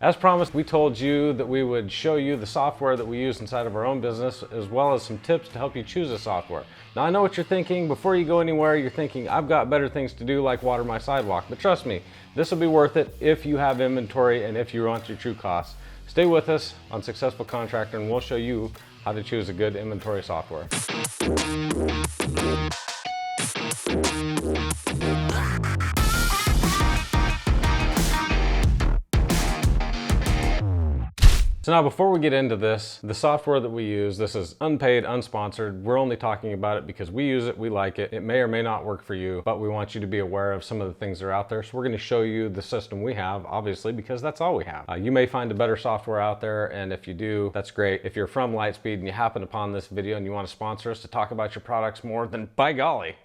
As promised, we told you that we would show you the software that we use inside of our own business, as well as some tips to help you choose a software. Now I know what you're thinking. Before you go anywhere, you're thinking, I've got better things to do like water my sidewalk. But trust me, this will be worth it if you have inventory and if you want your true costs. Stay with us on Successful Contractor and we'll show you how to choose a good inventory software. So now before we get into this, the software that we use, this is unpaid, unsponsored. We're only talking about it because we use it, we like it. It may or may not work for you, but we want you to be aware of some of the things that are out there. So we're gonna show you the system we have, obviously, because that's all we have. You may find a better software out there, and if you do, that's great. If you're from Lightspeed and you happen upon this video and you wanna sponsor us to talk about your products more, then by golly,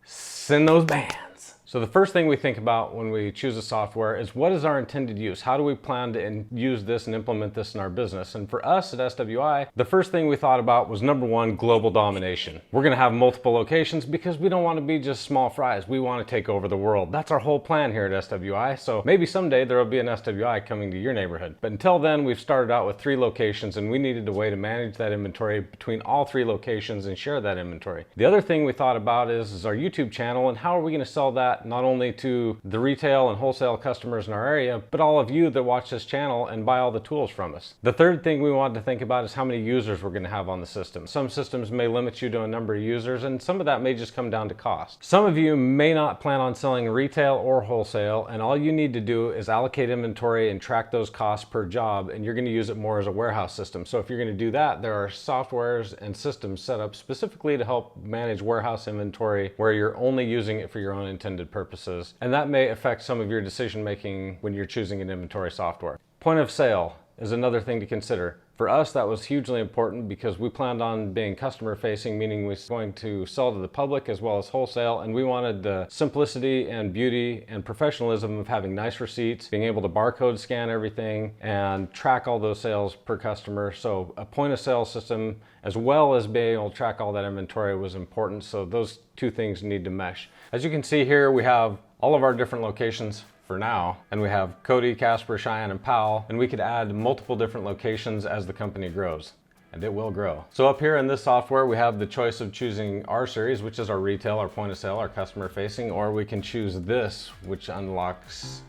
send those bands. So the first thing we think about when we choose a software is what is our intended use? How do we plan to use this and implement this in our business? And for us at SWI, the first thing we thought about was number one, global domination. We're gonna have multiple locations because we don't wanna be just small fries. We wanna take over the world. That's our whole plan here at SWI. So maybe someday there will be an SWI coming to your neighborhood. But until then, we've started out with 3 locations and we needed a way to manage that inventory between all 3 locations and share that inventory. The other thing we thought about is our YouTube channel and how are we gonna sell that not only to the retail and wholesale customers in our area, but all of you that watch this channel and buy all the tools from us. The third thing we wanted to think about is how many users we're going to have on the system. Some systems may limit you to a number of users, and some of that may just come down to cost. Some of you may not plan on selling retail or wholesale, and all you need to do is allocate inventory and track those costs per job, and you're going to use it more as a warehouse system. So if you're going to do that, there are softwares and systems set up specifically to help manage warehouse inventory where you're only using it for your own intended purposes. And that may affect some of your decision making when you're choosing an inventory software. Point of sale is another thing to consider. For us, that was hugely important because we planned on being customer facing, meaning we were going to sell to the public as well as wholesale, and we wanted the simplicity and beauty and professionalism of having nice receipts, being able to barcode scan everything and track all those sales per customer. So a point of sale system as well as being able to track all that inventory was important. So those 2 things need to mesh. As you can see here, we have all of our different locations for now, and we have Cody, Casper, Cheyenne, and Powell, and we could add multiple different locations as the company grows, and it will grow. So up here in this software, we have the choice of choosing our series, which is our retail, our point of sale, our customer facing, or we can choose this, which unlocks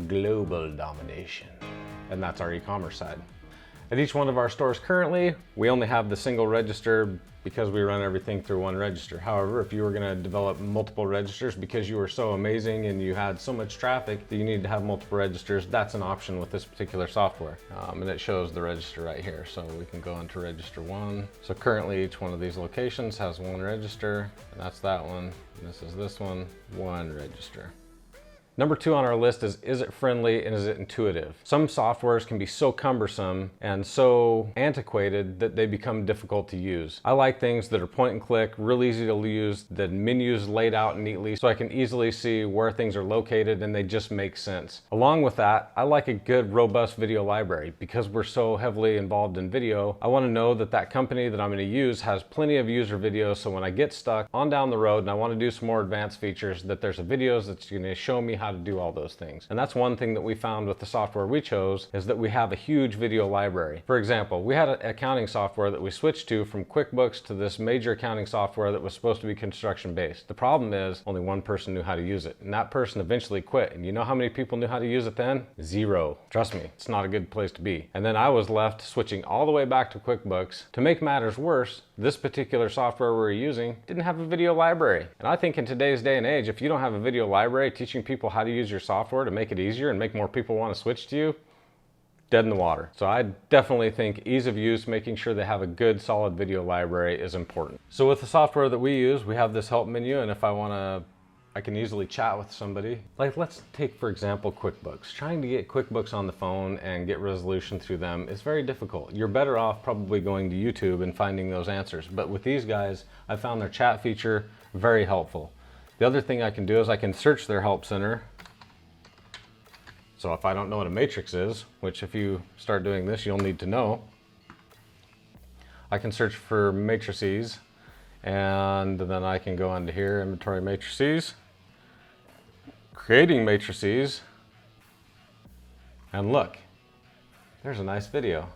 global domination, and that's our e-commerce side. At each one of our stores currently, we only have the single register because we run everything through one register. However, if you were gonna develop multiple registers because you were so amazing and you had so much traffic that you need to have multiple registers, that's an option with this particular software. And it shows the register right here. So we can go into register 1. So currently each one of these locations has 1 register, and that's that one. And this is this one, 1 register. Number 2 on our list is it friendly and is it intuitive? Some softwares can be so cumbersome and so antiquated that they become difficult to use. I like things that are point and click, real easy to use, the menus laid out neatly so I can easily see where things are located and they just make sense. Along with that, I like a good robust video library. Because we're so heavily involved in video, I want to know that that company that I'm going to use has plenty of user videos, so when I get stuck on down the road and I want to do some more advanced features, that there's videos that's going to show me how to do all those things. And that's one thing that we found with the software we chose, is that we have a huge video library. For example, we had an accounting software that we switched to from QuickBooks to this major accounting software that was supposed to be construction based. The problem is only 1 person knew how to use it, and that person eventually quit. And you know how many people knew how to use it then? 0. Trust me, it's not a good place to be. And then I was left switching all the way back to QuickBooks. To make matters worse, this particular software we're using didn't have a video library. And I think in today's day and age, if you don't have a video library teaching people how to use your software to make it easier and make more people want to switch to you, dead in the water. So I definitely think ease of use, making sure they have a good solid video library is important. So with the software that we use, we have this help menu, and if I can easily chat with somebody. Like, let's take, for example, QuickBooks. Trying to get QuickBooks on the phone and get resolution through them is very difficult. You're better off probably going to YouTube and finding those answers. But with these guys, I found their chat feature very helpful. The other thing I can do is I can search their help center. So if I don't know what a matrix is, which if you start doing this, you'll need to know, I can search for matrices, and then I can go into here, inventory matrices, creating matrices, and look, There's a nice video.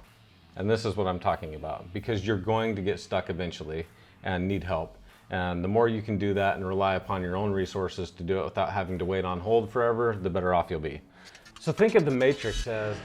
And this is what I'm talking about, because you're going to get stuck eventually and need help. And the more you can do that and rely upon your own resources to do it without having to wait on hold forever, the better off you'll be. So think of the matrix as...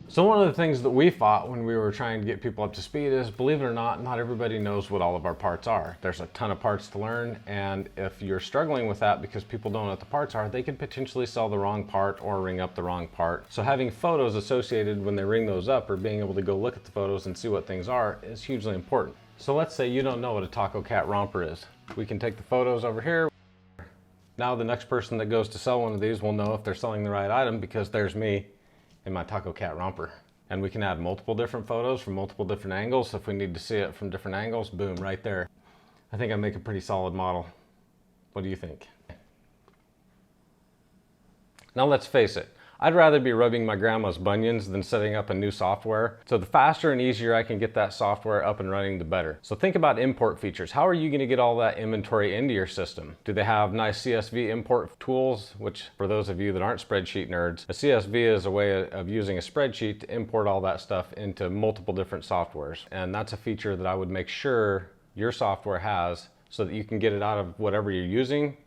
So one of the things that we fought when we were trying to get people up to speed is, believe it or not, not everybody knows what all of our parts are. There's a ton of parts to learn, and if you're struggling with that because people don't know what the parts are, they could potentially sell the wrong part or ring up the wrong part. So having photos associated when they ring those up, or being able to go look at the photos and see what things are, is hugely important. So let's say you don't know what a Taco Cat romper is. We can take the photos over here. Now the next person that goes to sell one of these will know if they're selling the right item, because there's me in my Taco Cat romper. And we can add multiple different photos from multiple different angles. If we need to see it from different angles, boom, right there. I think I make a pretty solid model. What do you think? Now let's face it, I'd rather be rubbing my grandma's bunions than setting up a new software. So the faster and easier I can get that software up and running, the better. So think about import features. How are you going to get all that inventory into your system? Do they have nice CSV import tools? Which, for those of you that aren't spreadsheet nerds, a CSV is a way of using a spreadsheet to import all that stuff into multiple different softwares. And that's a feature that I would make sure your software has, so that you can get it out of whatever you're using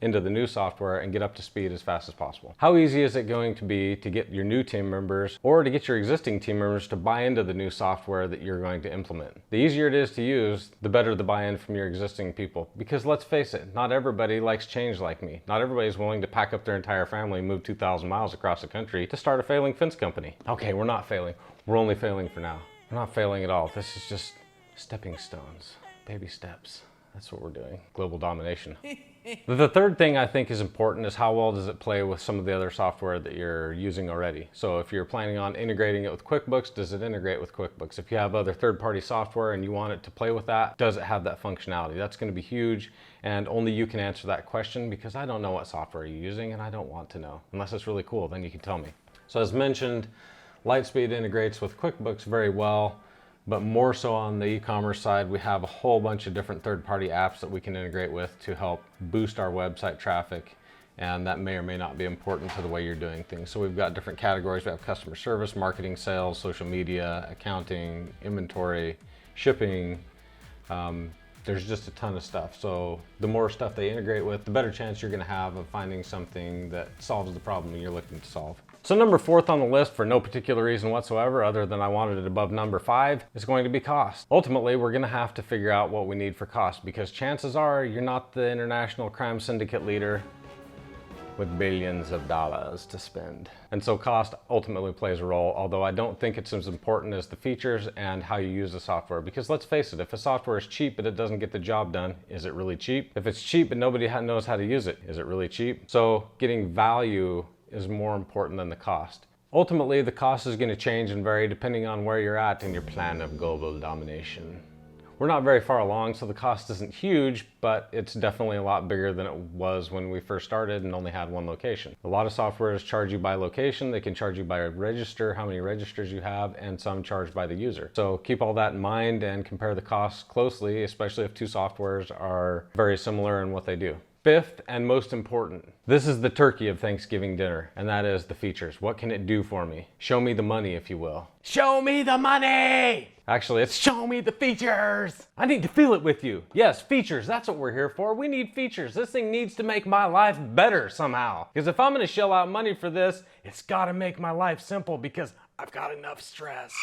into the new software and get up to speed as fast as possible. How easy is it going to be to get your new team members, or to get your existing team members, to buy into the new software that you're going to implement? The easier it is to use, the better the buy-in from your existing people. Because let's face it, not everybody likes change like me. Not everybody's willing to pack up their entire family and move 2,000 miles across the country to start a failing fence company. Okay, we're not failing. We're only failing for now. We're not failing at all. This is just stepping stones, baby steps. That's what we're doing. Global domination. The third thing I think is important is how well does it play with some of the other software that you're using already. So if you're planning on integrating it with QuickBooks, does it integrate with QuickBooks? If you have other third-party software and you want it to play with that, does it have that functionality? That's going to be huge, and only you can answer that question, because I don't know what software you're using and I don't want to know. Unless it's really cool, then you can tell me. So as mentioned, Lightspeed integrates with QuickBooks very well. But more so on the e-commerce side, we have a whole bunch of different third-party apps that we can integrate with to help boost our website traffic, and that may or may not be important to the way you're doing things. So we've got different categories. We have customer service, marketing, sales, social media, accounting, inventory, shipping. There's just a ton of stuff. So the more stuff they integrate with, the better chance you're going to have of finding something that solves the problem you're looking to solve. So number 4th on the list, for no particular reason whatsoever other than I wanted it above number 5, is going to be cost. Ultimately, we're going to have to figure out what we need for cost, because chances are you're not the international crime syndicate leader with billions of dollars to spend. And so cost ultimately plays a role, although I don't think it's as important as the features and how you use the software. Because let's face it, if a software is cheap but it doesn't get the job done, is it really cheap? If it's cheap but nobody knows how to use it, is it really cheap? So getting value is more important than the cost. Ultimately, the cost is going to change and vary depending on where you're at in your plan of global domination. We're not very far along, so the cost isn't huge, but it's definitely a lot bigger than it was when we first started and only had one location. A lot of softwares charge you by location. They can charge you by register, how many registers you have, and some charge by the user. So keep all that in mind and compare the costs closely, especially if two softwares are very similar in what they do. 5th and most important, this is the turkey of Thanksgiving dinner, and that is the features. What can it do for me? Show me the money, if you will. Show me the money! Actually, it's show me the features! I need to feel it with you. Yes, features, that's what we're here for. We need features. This thing needs to make my life better somehow. Because if I'm gonna shell out money for this, it's gotta make my life simple, because I've got enough stress.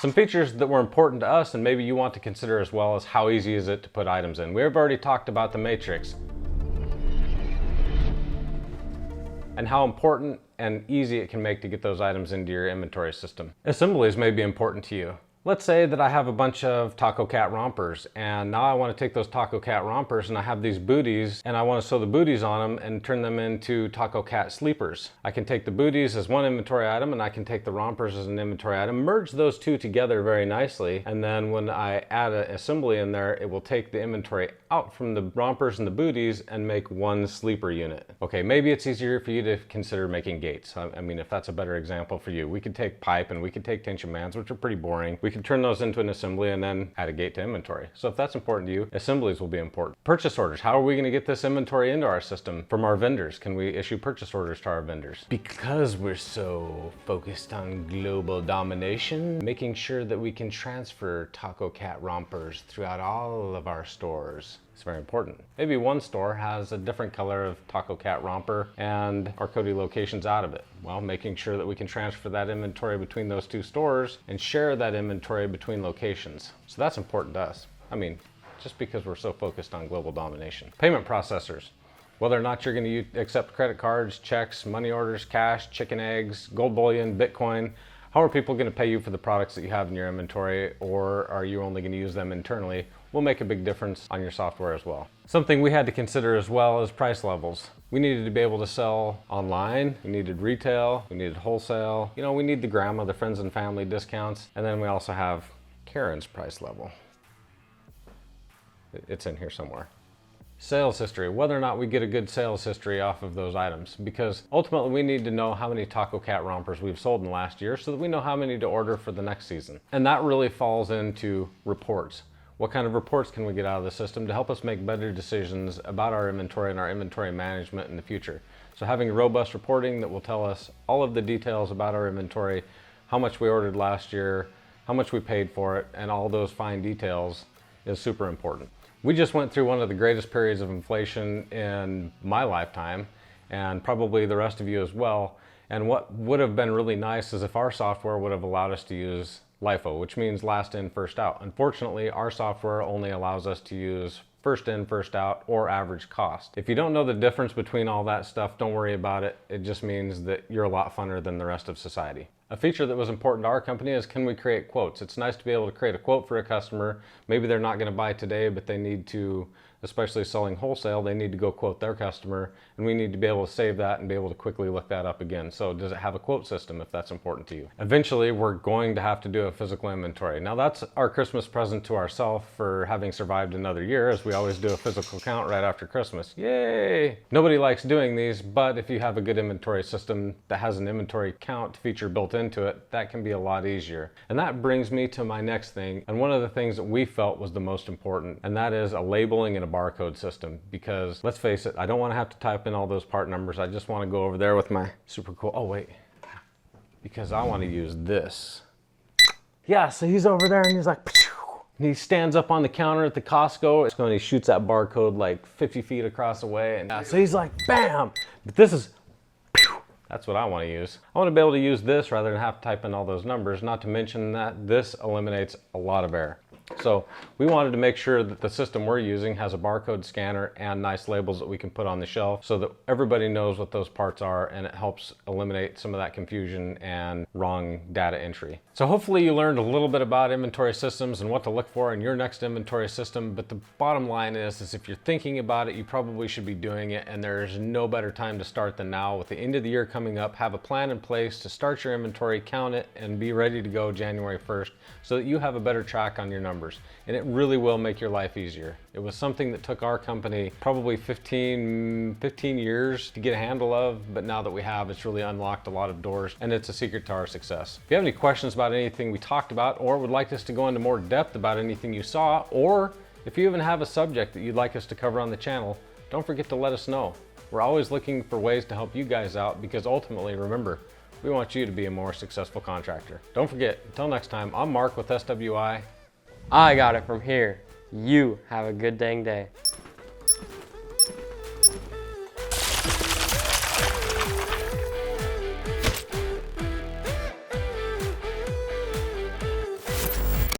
Some features that were important to us and maybe you want to consider as well is how easy is it to put items in. We've already talked about the matrix and how important and easy it can make to get those items into your inventory system. Assemblies may be important to you. Let's say that I have a bunch of Taco Cat rompers, and now I want to take those Taco Cat rompers and I have these booties and I want to sew the booties on them and turn them into Taco Cat sleepers. I can take the booties as one inventory item and I can take the rompers as an inventory item, merge those two together very nicely, and then when I add an assembly in there, it will take the inventory out from the rompers and the booties and make one sleeper unit. Okay, maybe it's easier for you to consider making gates. I mean, if that's a better example for you, we could take pipe and we could take tension bands, which are pretty boring. We could turn those into an assembly and then add a gate to inventory. So if that's important to you, assemblies will be important. Purchase orders. How are we going to get this inventory into our system from our vendors? Can we issue purchase orders to our vendors? Because we're so focused on global domination, making sure that we can transfer Taco Cat rompers throughout all of our stores. It's very important. Maybe one store has a different color of Taco Cat romper and our Cody location's out of it. Well, making sure that we can transfer that inventory between those two stores and share that inventory between locations. So that's important to us. I mean, just because we're so focused on global domination. Payment processors. Whether or not you're going to accept credit cards, checks, money orders, cash, chicken eggs, gold bullion, Bitcoin, how are people going to pay you for the products that you have in your inventory, or are you only going to use them internally? Will make a big difference on your software as well. Something we had to consider as well is price levels. We needed to be able to sell online, we needed retail, we needed wholesale. You know, we need the grandma, the friends and family discounts, and then we also have Karen's price level. It's in here somewhere. Sales history, whether or not we get a good sales history off of those items, because ultimately we need to know how many Taco Cat rompers we've sold in the last year so that we know how many to order for the next season. And that really falls into reports. What kind of reports can we get out of the system to help us make better decisions about our inventory and our inventory management in the future? So having robust reporting that will tell us all of the details about our inventory, how much we ordered last year, how much we paid for it, and all those fine details is super important. We just went through one of the greatest periods of inflation in my lifetime, and probably the rest of you as well. And what would have been really nice is if our software would have allowed us to use LIFO, which means last in, first out. Unfortunately, our software only allows us to use first in, first out, or average cost. If you don't know the difference between all that stuff, don't worry about it. It just means that you're a lot funner than the rest of society. A feature that was important to our company is, can we create quotes? It's nice to be able to create a quote for a customer. Maybe they're not going to buy today, but they need to, especially selling wholesale, they need to go quote their customer, and we need to be able to save that and be able to quickly look that up again. So does it have a quote system if that's important to you? Eventually, we're going to have to do a physical inventory. Now that's our Christmas present to ourselves for having survived another year, as we always do a physical count right after Christmas. Yay! Nobody likes doing these, but if you have a good inventory system that has an inventory count feature built into it, that can be a lot easier. And that brings me to my next thing, and one of the things that we felt was the most important, and that is a labeling and a barcode system. Because let's face it, I don't want to have to type in all those part numbers. I just want to go over there with my super cool, oh wait, because I want to use this. Yeah, so he's over there and he's like, and he stands up on the counter at the Costco and he shoots that barcode like 50 feet across the way, and so he's like, bam! But this is, that's what I want to use. I want to be able to use this rather than have to type in all those numbers, not to mention that this eliminates a lot of error. So we wanted to make sure that the system we're using has a barcode scanner and nice labels that we can put on the shelf so that everybody knows what those parts are, and it helps eliminate some of that confusion and wrong data entry. So hopefully you learned a little bit about inventory systems and what to look for in your next inventory system. But the bottom line is if you're thinking about it, you probably should be doing it, and there's no better time to start than now. With the end of the year coming up, have a plan in place to start your inventory, count it, and be ready to go January 1st so that you have a better track on your numbers. And it really will make your life easier. It was something that took our company probably 15 years to get a handle of, but now that we have, it's really unlocked a lot of doors, and it's a secret to our success. If you have any questions about anything we talked about, or would like us to go into more depth about anything you saw, or if you even have a subject that you'd like us to cover on the channel, don't forget to let us know. We're always looking for ways to help you guys out, because ultimately, remember, we want you to be a more successful contractor. Don't forget, until next time, I'm Mark with SWI. I got it from here. You have a good dang day.